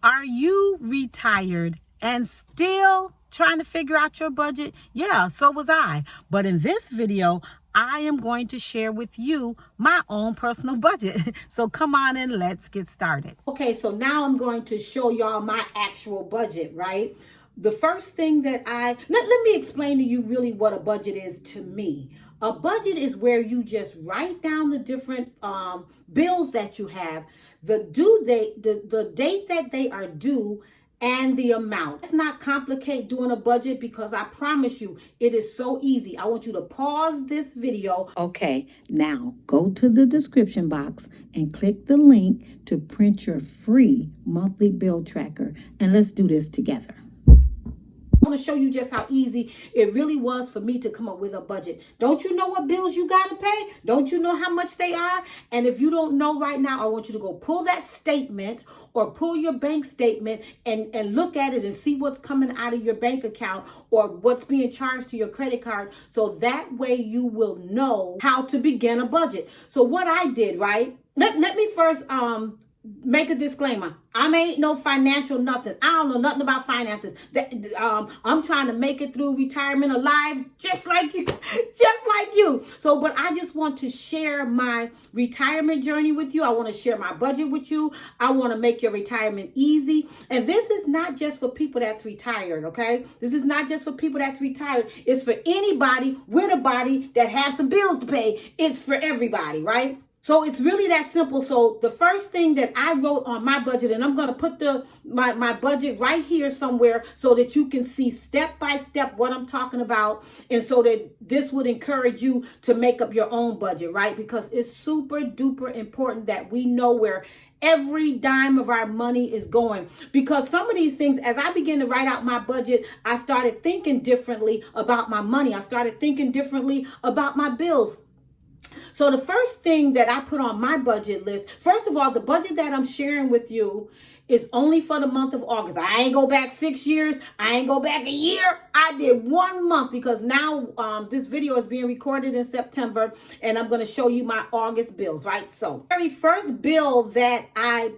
Are you retired and still trying to figure out your budget? Yeah, so was I. But in this video, I am going to share with you my own personal budget. So come on and let's get started. Okay, so now I'm going to show y'all my actual budget, right? The first thing that let me explain to you really what a budget is to me. A budget is where you just write down the different bills that you have, the due date, the date that they are due, and the amount. Let's not complicate doing a budget because I promise you it is so easy. I want you to pause this video. Okay, now go to the description box and click the link to print your free monthly bill tracker, and let's do this together. I want to show you just how easy it really was for me to come up with a budget. Don't you know what bills you got to pay? Don't you know how much they are? And if you don't know right now, I want you to go pull that statement or pull your bank statement and look at it and see what's coming out of your bank account or what's being charged to your credit card. So that way you will know how to begin a budget. So what I did, right? Let me first make a disclaimer. I ain't no financial nothing. I don't know nothing about finances. I'm trying to make it through retirement alive, just like you, just like you. So, but I just want to share my retirement journey with you. I want to share my budget with you. I want to make your retirement easy. And this is not just for people that's retired, okay? This is not just for people that's retired. It's for anybody with a body that has some bills to pay. It's for everybody, right? So it's really that simple. So the first thing that I wrote on my budget, and I'm going to put my budget right here somewhere so that you can see step by step what I'm talking about. And so that this would encourage you to make up your own budget, right? Because it's super duper important that we know where every dime of our money is going. Because some of these things, as I began to write out my budget, I started thinking differently about my money. I started thinking differently about my bills. So the first thing that I put on my budget list, first of all, the budget that I'm sharing with you is only for the month of August. I ain't go back 6 years. I ain't go back a year. I did 1 month because now this video is being recorded in September and I'm going to show you my August bills, right? So the very first bill that I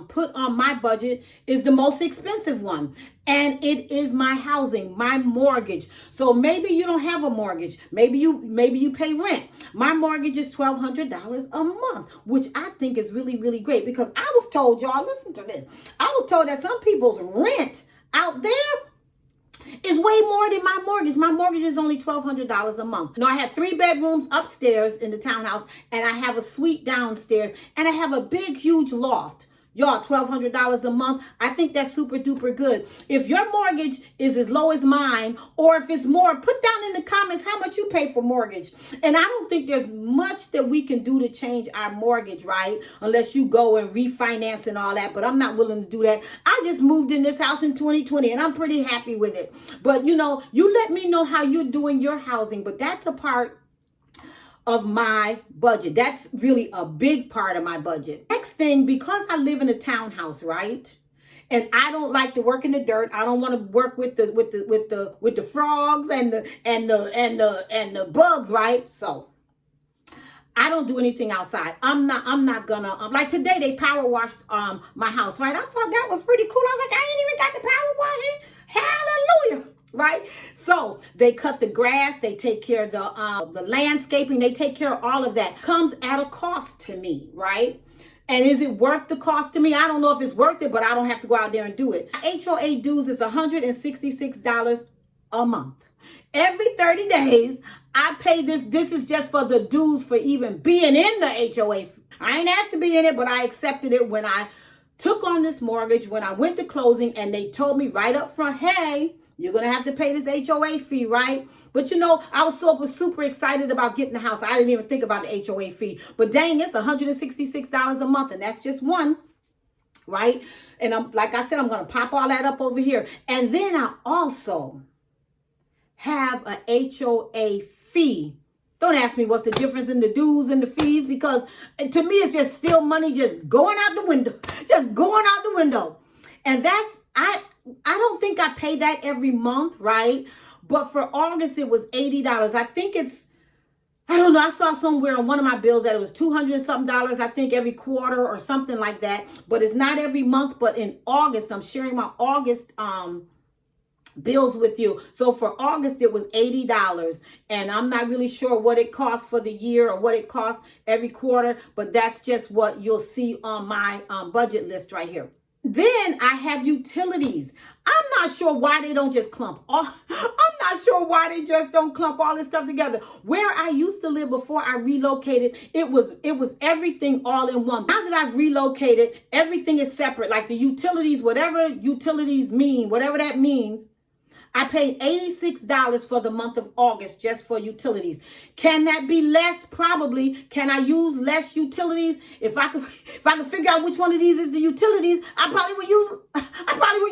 put on my budget is the most expensive one. And it is my housing, my mortgage. So maybe you don't have a mortgage. Maybe you pay rent. My mortgage is $1,200 a month, which I think is really, really great because I was told, y'all, listen to this. I was told that some people's rent out there is way more than my mortgage. My mortgage is only $1,200 a month. Now I have 3 bedrooms upstairs in the townhouse and I have a suite downstairs and I have a big, huge loft. Y'all, $1,200 a month. I think that's super duper good. If your mortgage is as low as mine, or if it's more, put down in the comments how much you pay for mortgage. And I don't think there's much that we can do to change our mortgage, right? Unless you go and refinance and all that. But I'm not willing to do that. I just moved in this house in 2020 and I'm pretty happy with it. But you know, you let me know how you're doing your housing. But that's a part of my budget. That's really a big part of my budget. Next thing, because I live in a townhouse, right? And I don't like to work in the dirt. I don't want to work with the frogs and the bugs, right? So I don't do anything outside. I'm not gonna like today they power washed my house, right? I thought that was pretty cool. I was like, I ain't even got the power washing. Hallelujah. Right? So they cut the grass, they take care of the landscaping, they take care of all of that. Comes at a cost to me, right? And is it worth the cost to me? I don't know if it's worth it, but I don't have to go out there and do it. HOA dues is $166 a month. Every 30 days, I pay this. This is just for the dues for even being in the HOA. I ain't asked to be in it, but I accepted it when I took on this mortgage, when I went to closing, and they told me right up front, hey, you're going to have to pay this HOA fee, right? But you know, I was super excited about getting the house. I didn't even think about the HOA fee. But dang, it's $166 a month. And that's just one, right? And like I said, I'm going to pop all that up over here. And then I also have a HOA fee. Don't ask me what's the difference in the dues and the fees, because to me, it's just still money just going out the window, just going out the window. And that's, I don't think I pay that every month, right? But for August, it was $80. I think it's I don't know. I saw somewhere on one of my bills that it was $200 and something, I think, every quarter or something like that. But it's not every month. But in August, I'm sharing my August bills with you. So for August, it was $80. And I'm not really sure what it costs for the year or what it costs every quarter. But that's just what you'll see on my budget list right here. Then I have utilities. I'm not sure why they don't just clump. I'm not sure why they just don't clump all this stuff together. Where I used to live before I relocated, it was everything all in one. Now that I've relocated, everything is separate. Like the utilities, whatever utilities mean, whatever that means, I paid $86 for the month of August just for utilities. Can that be less? Probably. Can I use less utilities? If I could figure out which one of these is the utilities, I probably would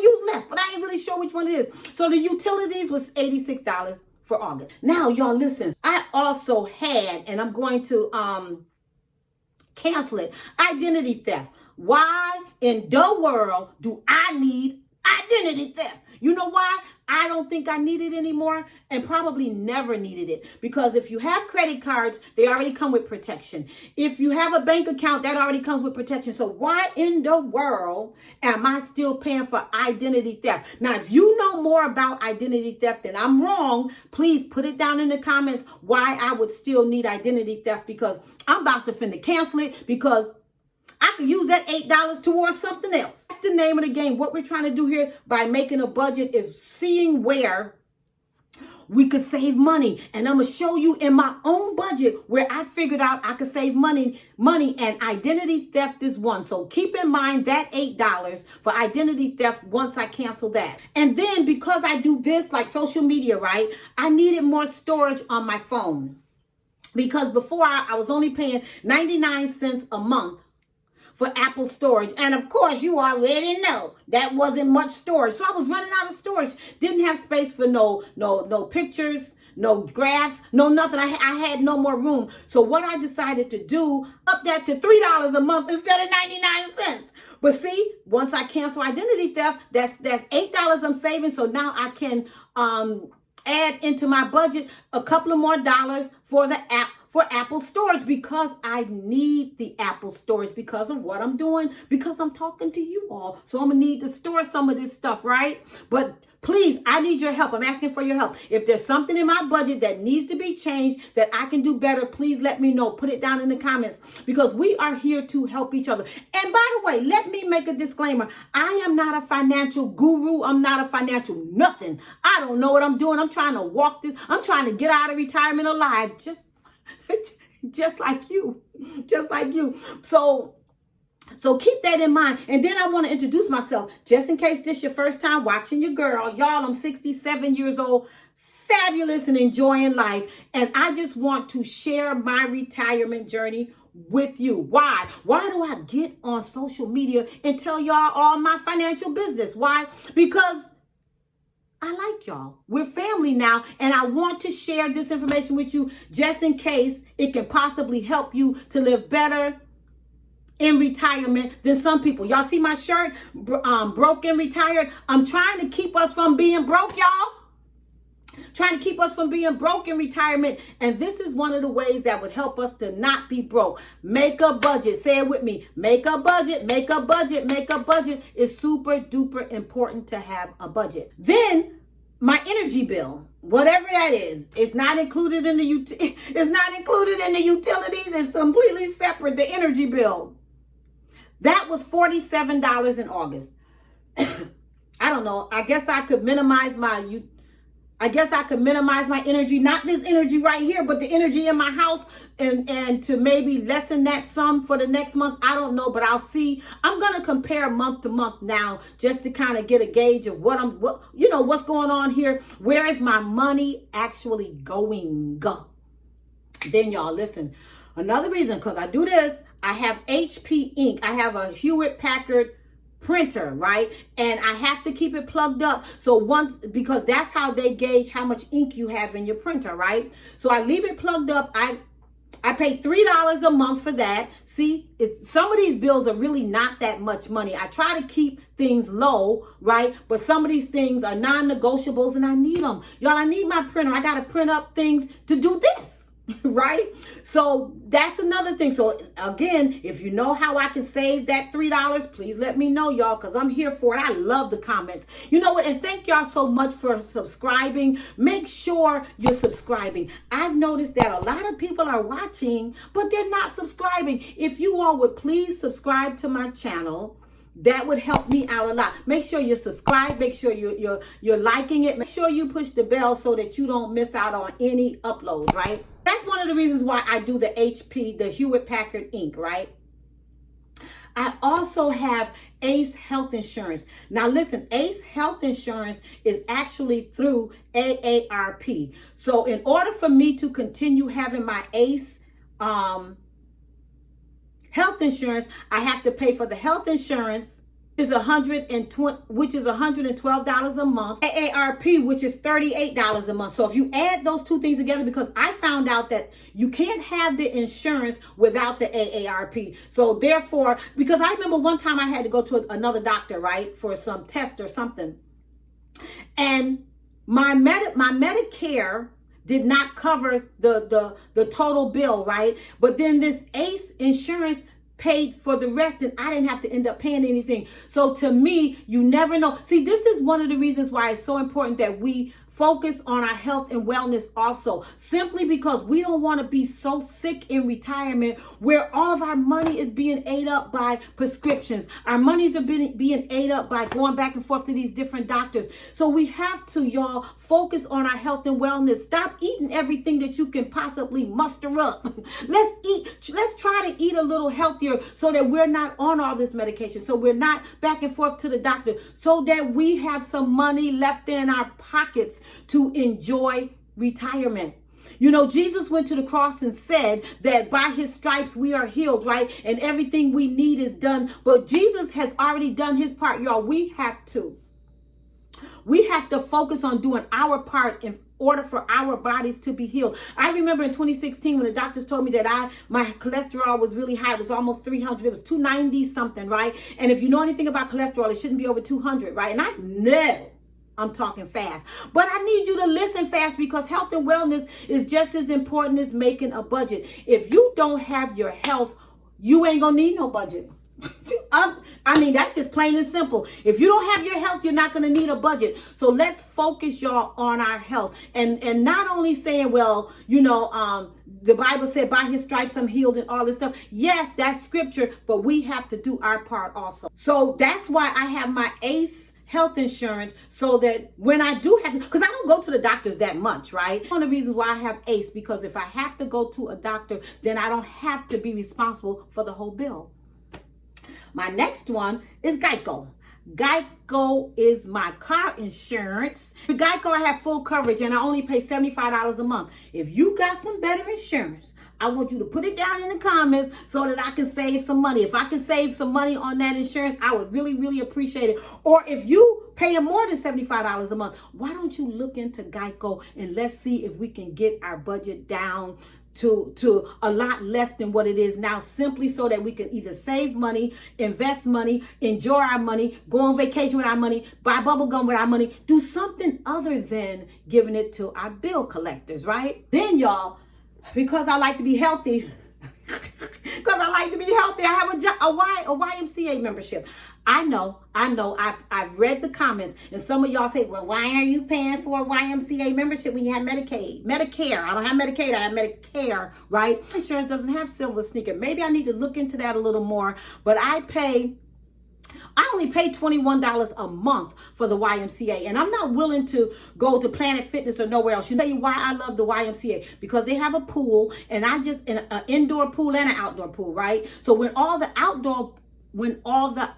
use less, but I ain't really sure which one it is. So the utilities was $86 for August. Now, y'all listen. I also had, and I'm going to cancel it, identity theft. Why in the world do I need identity theft? You know why? I don't think I need it anymore and probably never needed it. Because if you have credit cards, they already come with protection. If you have a bank account, that already comes with protection. So why in the world am I still paying for identity theft? Now, if you know more about identity theft and I'm wrong, please put it down in the comments why I would still need identity theft, because I'm about to finna cancel it because I could use that $8 towards something else. That's the name of the game. What we're trying to do here by making a budget is seeing where we could save money. And I'm going to show you in my own budget where I figured out I could save money, and identity theft is one. So keep in mind that $8 for identity theft once I cancel that. And then because I do this like social media, right, I needed more storage on my phone. Because before I was only paying 99 cents a month for Apple storage. And of course, you already know that wasn't much storage. So I was running out of storage. Didn't have space for no pictures, no graphs, no nothing. I had no more room. So what I decided to do, up that to $3 a month instead of 99 cents. But see, once I cancel identity theft, that's $8 I'm saving. So now I can add into my budget a couple of more dollars for the app, for Apple storage, because I need the Apple storage because of what I'm doing, because I'm talking to you all. So I'm gonna need to store some of this stuff, right? But please, I need your help. I'm asking for your help. If there's something in my budget that needs to be changed, that I can do better, please let me know. Put it down in the comments, because we are here to help each other. And by the way, let me make a disclaimer. I am not a financial guru. I'm not a financial nothing. I don't know what I'm doing. I'm trying to walk this. I'm trying to get out of retirement alive. Just like you. So keep that in mind. And then I want to introduce myself, just in case this is your first time watching your girl. Y'all, I'm 67 years old, fabulous and enjoying life. And I just want to share my retirement journey with you. Why? Why do I get on social media and tell y'all all my financial business? Why? Because I like y'all. We're family now, and I want to share this information with you just in case it can possibly help you to live better in retirement than some people. Y'all see my shirt, broke and retired. I'm trying to keep us from being broke, y'all. Trying to keep us from being broke in retirement. And this is one of the ways that would help us to not be broke. Make a budget. Say it with me. Make a budget. Make a budget. Make a budget. It's super duper important to have a budget. Then my energy bill, whatever that is, it's not included in the utilities. It's completely separate. The energy bill. That was $47 in August. I don't know. I guess I could minimize my energy, not this energy right here, but the energy in my house, and to maybe lessen that sum for the next month. I don't know, but I'll see. I'm going to compare month to month now, just to kind of get a gauge of what's going on here. Where is my money actually going? Then y'all listen. Another reason, because I do this, I have HP ink. I have a Hewlett-Packard printer, right? And I have to keep it plugged up. So because that's how they gauge how much ink you have in your printer, right? So I leave it plugged up. I pay $3 a month for that. See, some of these bills are really not that much money. I try to keep things low, right? But some of these things are non-negotiables and I need them. Y'all, I need my printer. I got to print up things to do this. right? So that's another thing. So again, if you know how I can save that $3, please let me know, y'all, because I'm here for it. I love the comments. You know what? And thank y'all so much for subscribing. Make sure you're subscribing. I've noticed that a lot of people are watching, but they're not subscribing. If you all would please subscribe to my channel, that would help me out a lot. Make sure you're subscribed. Make sure you're liking it. Make sure you push the bell so that you don't miss out on any uploads, right? That's one of the reasons why I do the HP, the Hewitt Packard Inc., right? I also have ACE Health Insurance. Now listen, ACE Health Insurance is actually through AARP. So in order for me to continue having my ACE health insurance, I have to pay for the health insurance, which is $112 a month. AARP, which is $38 a month. So if you add those two things together, because I found out that you can't have the insurance without the AARP. So therefore, because I remember one time I had to go to another doctor, right, for some test or something, and my Medicare did not cover the total bill, right? But then this ACE insurance paid for the rest, and I didn't have to end up paying anything. So to me, you never know. See, this is one of the reasons why it's so important that we focus on our health and wellness also, simply because we don't want to be so sick in retirement where all of our money is being ate up by prescriptions. Our monies are being ate up by going back and forth to these different doctors. So we have to, y'all, focus on our health and wellness. Stop eating everything that you can possibly muster up. Let's try to eat a little healthier so that we're not on all this medication, so we're not back and forth to the doctor, so that we have some money left in our pockets to enjoy retirement. You know, Jesus went to the cross and said that by his stripes we are healed, right? And everything we need is done. But Jesus has already done his part, y'all. We have to focus on doing our part in order for our bodies to be healed. I remember in 2016 when the doctors told me that my cholesterol was really high. It was almost 300. It was 290 something, right? And if you know anything about cholesterol, it shouldn't be over 200, right? And I know I'm talking fast, but I need you to listen fast, because health and wellness is just as important as making a budget. If you don't have your health, you ain't gonna need no budget. I mean, that's just plain and simple. If you don't have your health, you're not going to need a budget. So let's focus, y'all, on our health, and not only saying, well, you know, the Bible said by his stripes I'm healed and all this stuff. Yes, that's scripture, but we have to do our part also. So that's why I have my ACE health insurance, so that when I do have to, because I don't go to the doctors that much, right? One of the reasons why I have ACE, because if I have to go to a doctor, then I don't have to be responsible for the whole bill. My next one is Geico. Geico is my car insurance. With Geico, I have full coverage and I only pay $75 a month. If you got some better insurance, I want you to put it down in the comments so that I can save some money. If I can save some money on that insurance, I would really, really appreciate it. Or if you paying more than $75 a month, why don't you look into Geico and let's see if we can get our budget down to a lot less than what it is now, simply so that we can either save money, invest money, enjoy our money, go on vacation with our money, buy bubble gum with our money, do something other than giving it to our bill collectors, right? Then, y'all, because I like to be healthy, I have a YMCA membership. I know, I've read the comments, and some of y'all say, well, why are you paying for a YMCA membership when you have Medicare? I don't have Medicaid, I have Medicare, right? Insurance doesn't have silver sneaker. Maybe I need to look into that a little more, but I only pay $21 a month for the YMCA, and I'm not willing to go to Planet Fitness or nowhere else. You know why I love the YMCA? Because they have a pool, and an indoor pool and an outdoor pool, right? So when all the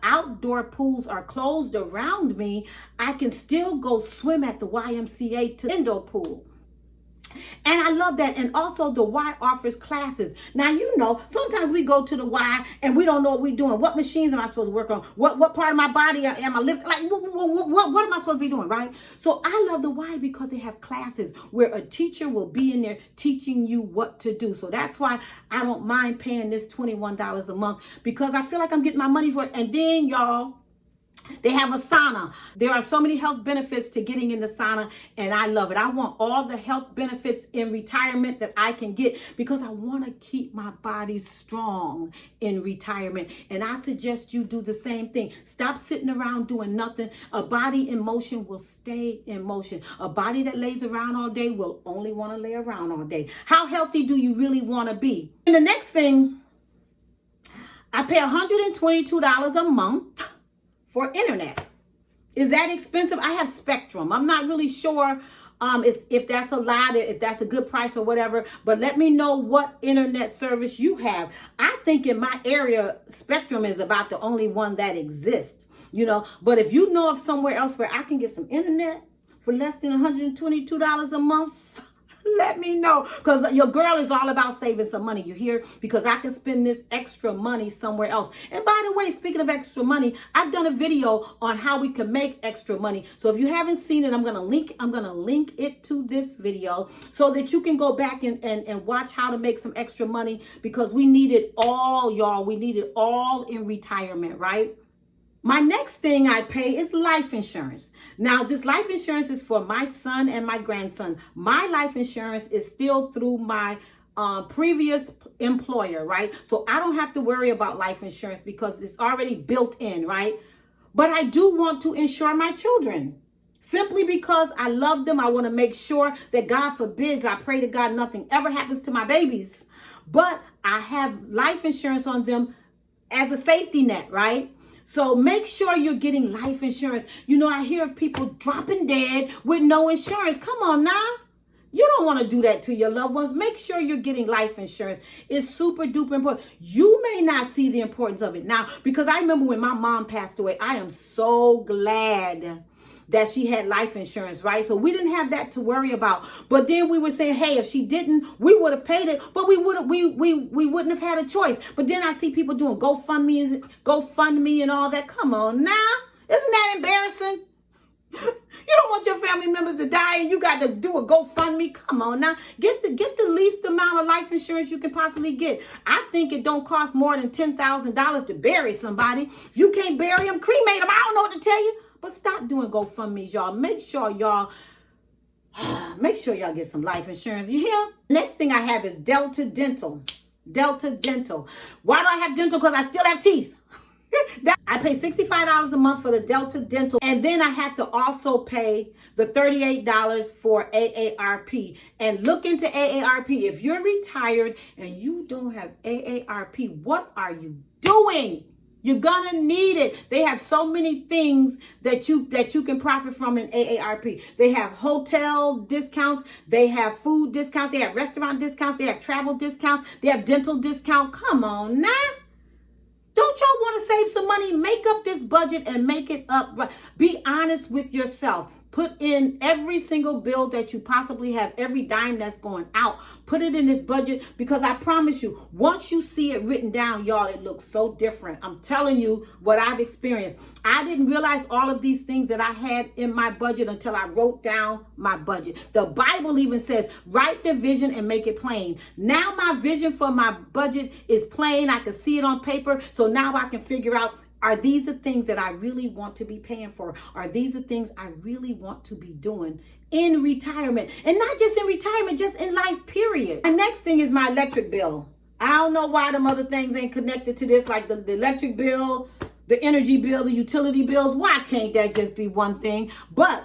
outdoor pools are closed around me, I can still go swim at the YMCA to the indoor pool. And I love that. And also the Y offers classes. Now, you know, sometimes we go to the Y and we don't know what we're doing. What machines am I supposed to work on? What part of my body am I lifting? Like, what am I supposed to be doing, right? So I love the Y because they have classes where a teacher will be in there teaching you what to do. So that's why I don't mind paying this $21 a month, because I feel like I'm getting my money's worth. And then, y'all, They have a sauna. There are so many health benefits to getting in the sauna, and I love it. I want all the health benefits in retirement that I can get because I want to keep my body strong in retirement. And I suggest you do the same thing. Stop sitting around doing nothing. A body in motion will stay in motion. A body that lays around all day will only want to lay around all day. How healthy do you really want to be? And the next thing, I pay $122 a month for internet. Is that expensive? I have Spectrum. I'm not really sure if that's a lot, if that's a good price or whatever, but let me know what internet service you have. I think in my area, Spectrum is about the only one that exists, you know, but if you know of somewhere else where I can get some internet for less than $122 a month, let me know, because your girl is all about saving some money, you hear? Because I can spend this extra money somewhere else. And by the way, speaking of extra money, I've done a video on how we can make extra money. So if you haven't seen it, I'm gonna link it to this video so that you can go back and watch how to make some extra money, because we need it all, y'all. We need it all in retirement, right? My next thing I pay is life insurance. Now, this life insurance is for my son and my grandson. My life insurance is still through my previous employer, right? So I don't have to worry about life insurance because it's already built in, right? But I do want to insure my children. Simply because I love them. I want to make sure that, God forbids, I pray to God nothing ever happens to my babies. But I have life insurance on them as a safety net, right? So make sure you're getting life insurance. You know, I hear of people dropping dead with no insurance. Come on now. You don't want to do that to your loved ones. Make sure you're getting life insurance. It's super duper important. You may not see the importance of it now, because I remember when my mom passed away, I am so glad that she had life insurance, right? So we didn't have that to worry about. But then we were saying, hey, if she didn't, we would have paid it, but we wouldn't have had a choice. But then I see people doing GoFundMe and all that. Come on now. Isn't that embarrassing? You don't want your family members to die and you got to do a GoFundMe. Come on now. Get the least amount of life insurance you can possibly get. I think it don't cost more than $10,000 to bury somebody. If you can't bury them, cremate them. I don't know what to tell you. But stop doing GoFundMes, y'all. Make sure y'all get some life insurance. You hear? Next thing I have is Delta Dental. Delta Dental. Why do I have dental? Because I still have teeth. I pay $65 a month for the Delta Dental. And then I have to also pay the $38 for AARP. And look into AARP. If you're retired and you don't have AARP, what are you doing? You're gonna need it. They have so many things that you can profit from in AARP. They have hotel discounts, they have food discounts, they have restaurant discounts, they have travel discounts, they have dental discount. Come on now. Don't y'all want to save some money? Make up this budget and make it up. Be honest with yourself. Put in every single bill that you possibly have, every dime that's going out. Put it in this budget, because I promise you, once you see it written down, y'all, it looks so different. I'm telling you what I've experienced. I didn't realize all of these things that I had in my budget until I wrote down my budget. The Bible even says, write the vision and make it plain. Now my vision for my budget is plain. I can see it on paper. So now I can figure out, are these the things that I really want to be paying for? Are these the things I really want to be doing in retirement? And not just in retirement, just in life, period. My next thing is my electric bill. I don't know why them other things ain't connected to this, like the electric bill, the energy bill, the utility bills. Why can't that just be one thing? But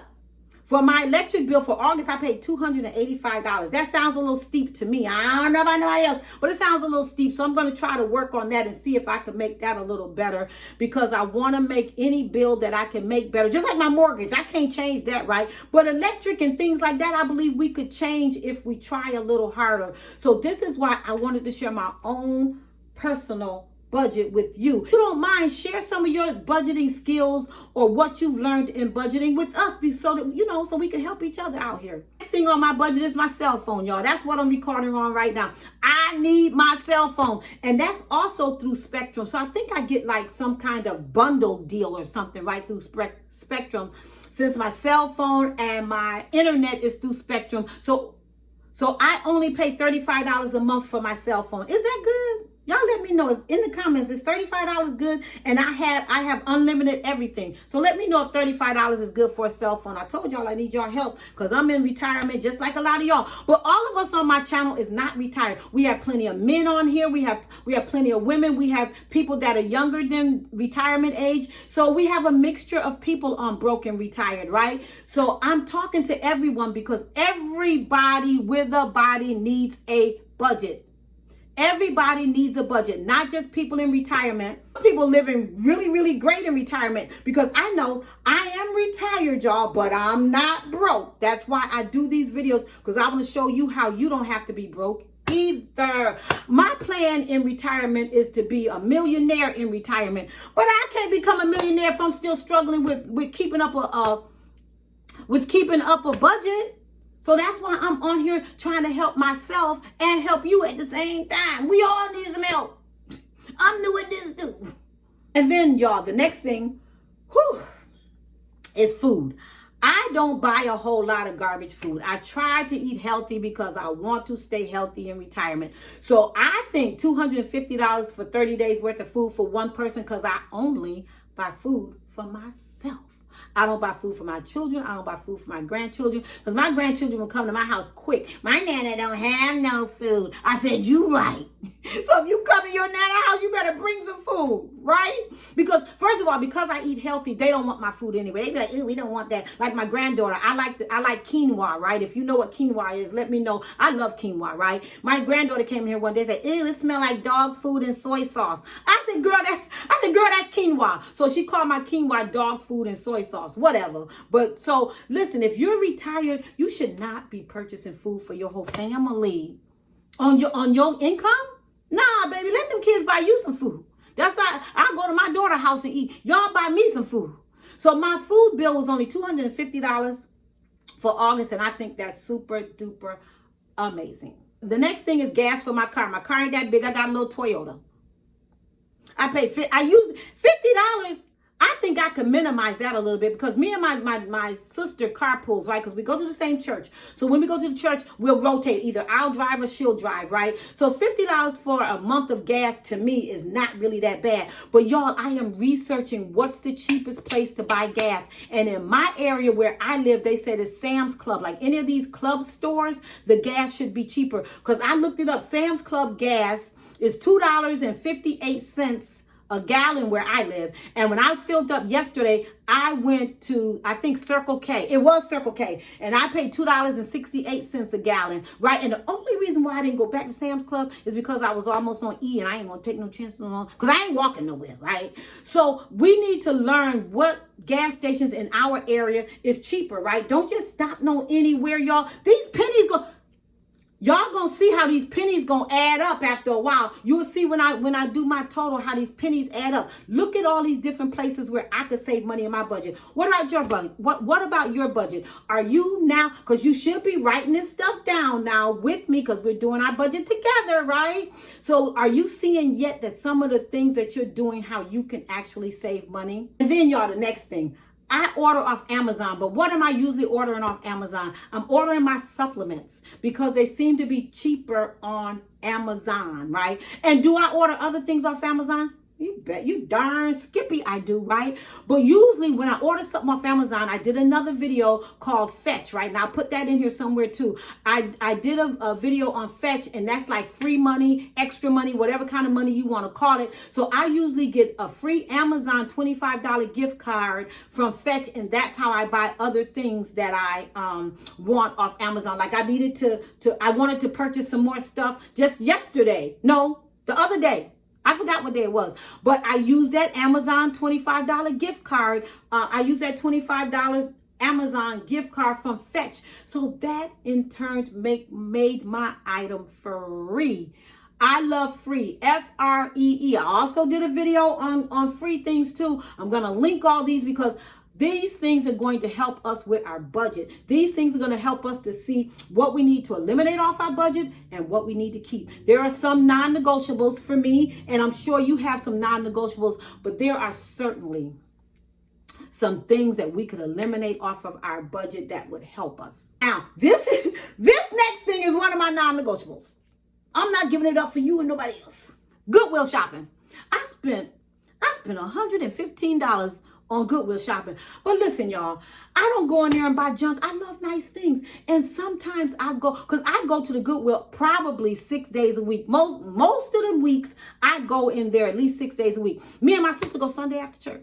for my electric bill for August, I paid $285. That sounds a little steep to me. I don't know about anybody else, but it sounds a little steep. So I'm going to try to work on that and see if I can make that a little better, because I want to make any bill that I can make better. Just like my mortgage, I can't change that, right? But electric and things like that, I believe we could change if we try a little harder. So this is why I wanted to share my own personal budget with you. If you don't mind, share some of your budgeting skills or what you've learned in budgeting with us, so that so we can help each other out here. Next thing on my budget is my cell phone, y'all. That's what I'm recording on right now. I need my cell phone, and that's also through Spectrum. So I think I get like some kind of bundle deal or something right through Spectrum, since my cell phone and my internet is through Spectrum. So I only pay $35 a month for my cell phone. Is that good? Y'all let me know. It's in the comments. Is $35 good? And I have unlimited everything. So let me know if $35 is good for a cell phone. I told y'all I need y'all help because I'm in retirement just like a lot of y'all. But all of us on my channel is not retired. We have plenty of men on here. We have plenty of women. We have people that are younger than retirement age. So we have a mixture of people on broke and retired, right? So I'm talking to everyone because everybody with a body needs a budget. Everybody needs a budget, not just people in retirement. People living really, really great in retirement because I know I am retired, y'all, but I'm not broke. That's why I do these videos because I want to show you how you don't have to be broke either. My plan in retirement is to be a millionaire in retirement, but I can't become a millionaire if I'm still struggling with keeping up a budget. So that's why I'm on here trying to help myself and help you at the same time. We all need some help. I'm new at this too. And then, y'all, the next thing, is food. I don't buy a whole lot of garbage food. I try to eat healthy because I want to stay healthy in retirement. So I think $250 for 30 days worth of food for one person because I only buy food for myself. I don't buy food for my children. I don't buy food for my grandchildren because my grandchildren will come to my house quick. My nana don't have no food. I said, you right. So if you come to your nana house, you better bring some food, right? Because first of all, because I eat healthy, they don't want my food anyway. They be like, ew, we don't want that. Like my granddaughter, I like quinoa, right? If you know what quinoa is, let me know. I love quinoa, right? My granddaughter came in here one day and said, ew, it smells like dog food and soy sauce. I said, girl, that's quinoa. So she called my quinoa dog food and soy sauce, whatever. But so listen, if you're retired, you should not be purchasing food for your whole family on your income. Nah, baby, let them kids buy you some food. That's why I go to my daughter's house and eat. Y'all buy me some food. So my food bill was only $250 for August, and I think that's super duper amazing. The next thing is gas for my car. My car ain't that big. I got a little Toyota. I use $50. I think I could minimize that a little bit because me and my sister carpools, right? Because we go to the same church. So when we go to the church, we'll rotate. Either I'll drive or she'll drive, right? So $50 for a month of gas to me is not really that bad. But y'all, I am researching what's the cheapest place to buy gas. And in my area where I live, they said it's Sam's Club. Like any of these club stores, the gas should be cheaper. Because I looked it up. Sam's Club gas is $2.58 a gallon where I live. And when I filled up yesterday, I went to, I think Circle K. It was Circle K. And I paid $2.68 a gallon, right? And the only reason why I didn't go back to Sam's Club is because I was almost on E and I ain't gonna take no chances on, because I ain't walking nowhere, right? So we need to learn what gas stations in our area is cheaper, right? Don't just stop no anywhere, y'all. These pennies go. Y'all gonna see how these pennies gonna add up after a while. You'll see when I do my total how these pennies add up. Look at all these different places where I could save money in my budget. What about your budget? What about your budget? Are you now, because you should be writing this stuff down now with me because we're doing our budget together, right? So are you seeing yet that some of the things that you're doing, how you can actually save money? And then y'all, the next thing. I order off Amazon, but what am I usually ordering off Amazon? I'm ordering my supplements because they seem to be cheaper on Amazon, right? And do I order other things off Amazon? You bet, you darn skippy I do, right? But usually when I order something off Amazon, I did another video called Fetch, right? And I'll put that in here somewhere too. I did a video on Fetch, and that's like free money, extra money, whatever kind of money you want to call it. So I usually get a free Amazon $25 gift card from Fetch, and that's how I buy other things that I want off Amazon. Like I needed I wanted to purchase some more stuff just yesterday. No, the other day. I forgot what day it was, but I used that Amazon $25 gift card. I used that $25 Amazon gift card from Fetch. So that in turn made my item free. I love free, F-R-E-E. I also did a video on free things too. I'm going to link all these because these things are going to help us with our budget. These things are going to help us to see what we need to eliminate off our budget and what we need to keep. There are some non-negotiables for me, and I'm sure you have some non-negotiables, but there are certainly some things that we could eliminate off of our budget that would help us. Now, this next thing is one of my non-negotiables. I'm not giving it up for you and nobody else. Goodwill shopping. I spent $115 on Goodwill shopping. But listen, y'all, I don't go in there and buy junk. I love nice things. And sometimes I go, because I go to the Goodwill probably 6 days a week. Most of the weeks, I go in there at least 6 days a week. Me and my sister go Sunday after church.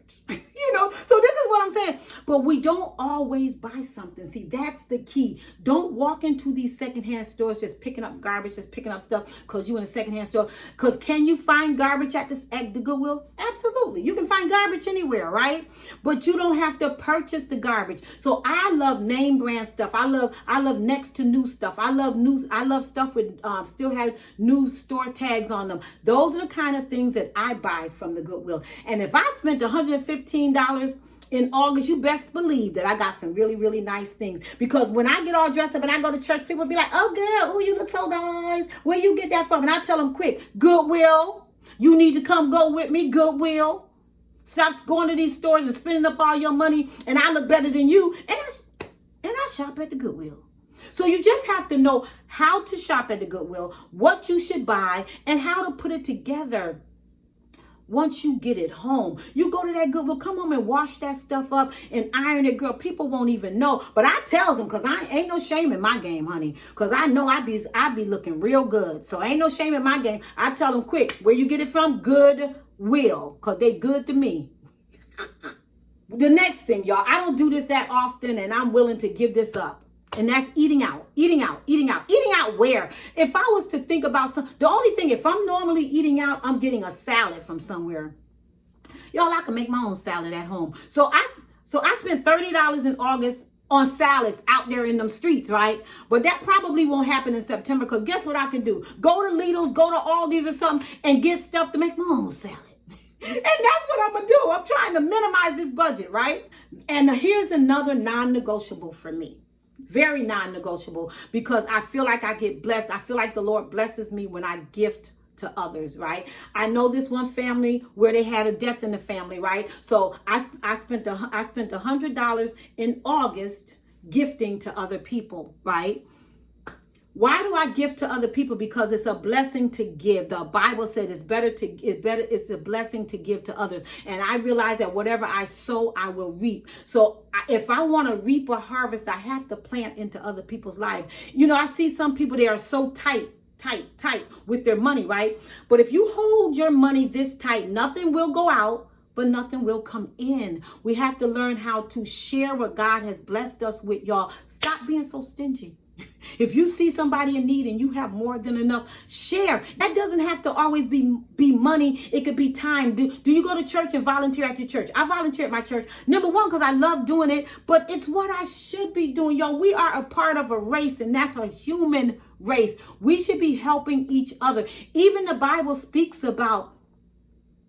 So this is what I'm saying. But we don't always buy something. See, that's the key. Don't walk into these secondhand stores just picking up garbage, just picking up stuff because you're in a secondhand store. Because can you find garbage at the Goodwill? Absolutely. You can find garbage anywhere, right? But you don't have to purchase the garbage. So I love name brand stuff. I love next to new stuff. I love stuff with still have new store tags on them. Those are the kind of things that I buy from the Goodwill. And if I spent $115 in August, you best believe that I got some really, really nice things. Because when I get all dressed up and I go to church, people be like, oh girl, oh, you look so nice. Where you get that from? And I tell them quick, Goodwill. You need to come go with me, Goodwill. Stop going to these stores and spending up all your money and I look better than you. And I shop at the Goodwill. So you just have to know how to shop at the Goodwill, what you should buy, and how to put it together. Once you get it home, you go to that Goodwill, come home and wash that stuff up and iron it, girl. People won't even know. But I tells them, because I ain't no shame in my game, honey. Because I know I be looking real good. So ain't no shame in my game. I tell them quick, where you get it from? Goodwill. Because they good to me. The next thing, y'all, I don't do this that often and I'm willing to give this up. And that's eating out. Eating out where? If I was to think about the only thing, if I'm normally eating out, I'm getting a salad from somewhere. Y'all, I can make my own salad at home. So I spent $30 in August on salads out there in them streets, right? But that probably won't happen in September because guess what I can do? Go to Lidl's, go to Aldi's or something and get stuff to make my own salad. And that's what I'm going to do. I'm trying to minimize this budget, right? And here's another non-negotiable for me. Very non-negotiable because I feel like I get blessed. I feel like the Lord blesses me when I gift to others, right? I know this one family where they had a death in the family, right? So I spent $100 in August gifting to other people, right? Why do I give to other people? Because it's a blessing to give. The Bible said it's a blessing to give to others. And I realize that whatever I sow, I will reap. So if I want to reap a harvest, I have to plant into other people's lives. I see some people, they are so tight with their money, right? But if you hold your money this tight, nothing will go out, but nothing will come in. We have to learn how to share what God has blessed us with, y'all. Stop being so stingy. If you see somebody in need and you have more than enough, share. That doesn't have to always be money. It could be time. Do you go to church and volunteer at your church? I volunteer at my church. Number one, because I love doing it, but it's what I should be doing. Y'all, we are a part of a race, and that's a human race. We should be helping each other. Even the Bible speaks about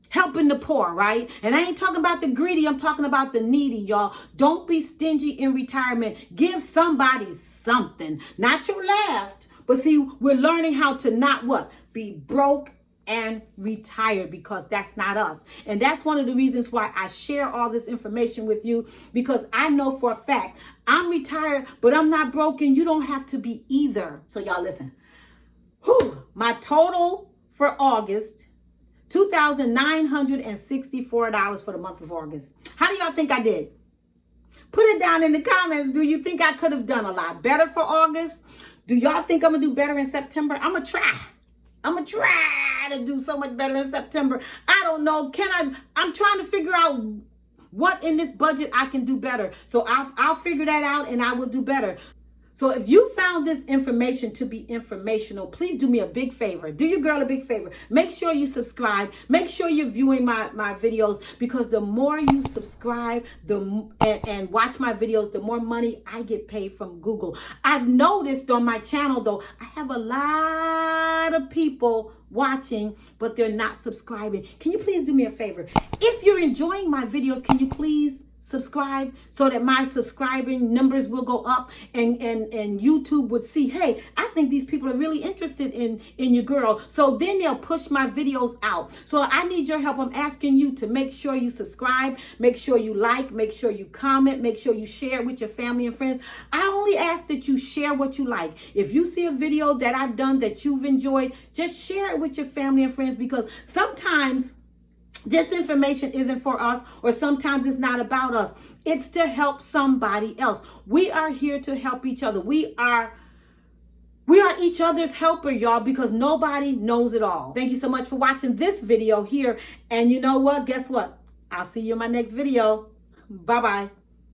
helping the poor, right? And I ain't talking about the greedy. I'm talking about the needy, y'all. Don't be stingy in retirement. Give somebody something. Not your last. But see, we're learning how to not what? Be broke and retired, because that's not us. And that's one of the reasons why I share all this information with you, because I know for a fact I'm retired, but I'm not broken. You don't have to be either. So y'all listen. My total for August, $2,964 for the month of August. How do y'all think I did? Put it down in the comments. Do you think I could have done a lot better for August? Do y'all think I'm going to do better in September? I'm going to try. I'm going to try to do so much better in September. I don't know. I'm trying to figure out what in this budget I can do better. So I'll figure that out and I will do better. So if you found this information to be informational, please do me a big favor. Do your girl a big favor. Make sure you subscribe. Make sure you're viewing my videos, because the more you subscribe and watch my videos, the more money I get paid from Google. I've noticed on my channel, though, I have a lot of people watching, but they're not subscribing. Can you please do me a favor? If you're enjoying my videos, can you please subscribe so that my subscribing numbers will go up, and YouTube would see, hey, I think these people are really interested in your girl. So then they'll push my videos out. So I need your help. I'm asking you to make sure you subscribe, make sure you like, make sure you comment, make sure you share it with your family and friends. I only ask that you share what you like. If you see a video that I've done that you've enjoyed, just share it with your family and friends, because sometimes this information isn't for us, or sometimes it's not about us. It's to help somebody else. We are here to help each other. We are each other's helper, y'all, because nobody knows it all. Thank you so much for watching this video here. And you know what? Guess what? I'll see you in my next video. Bye-bye.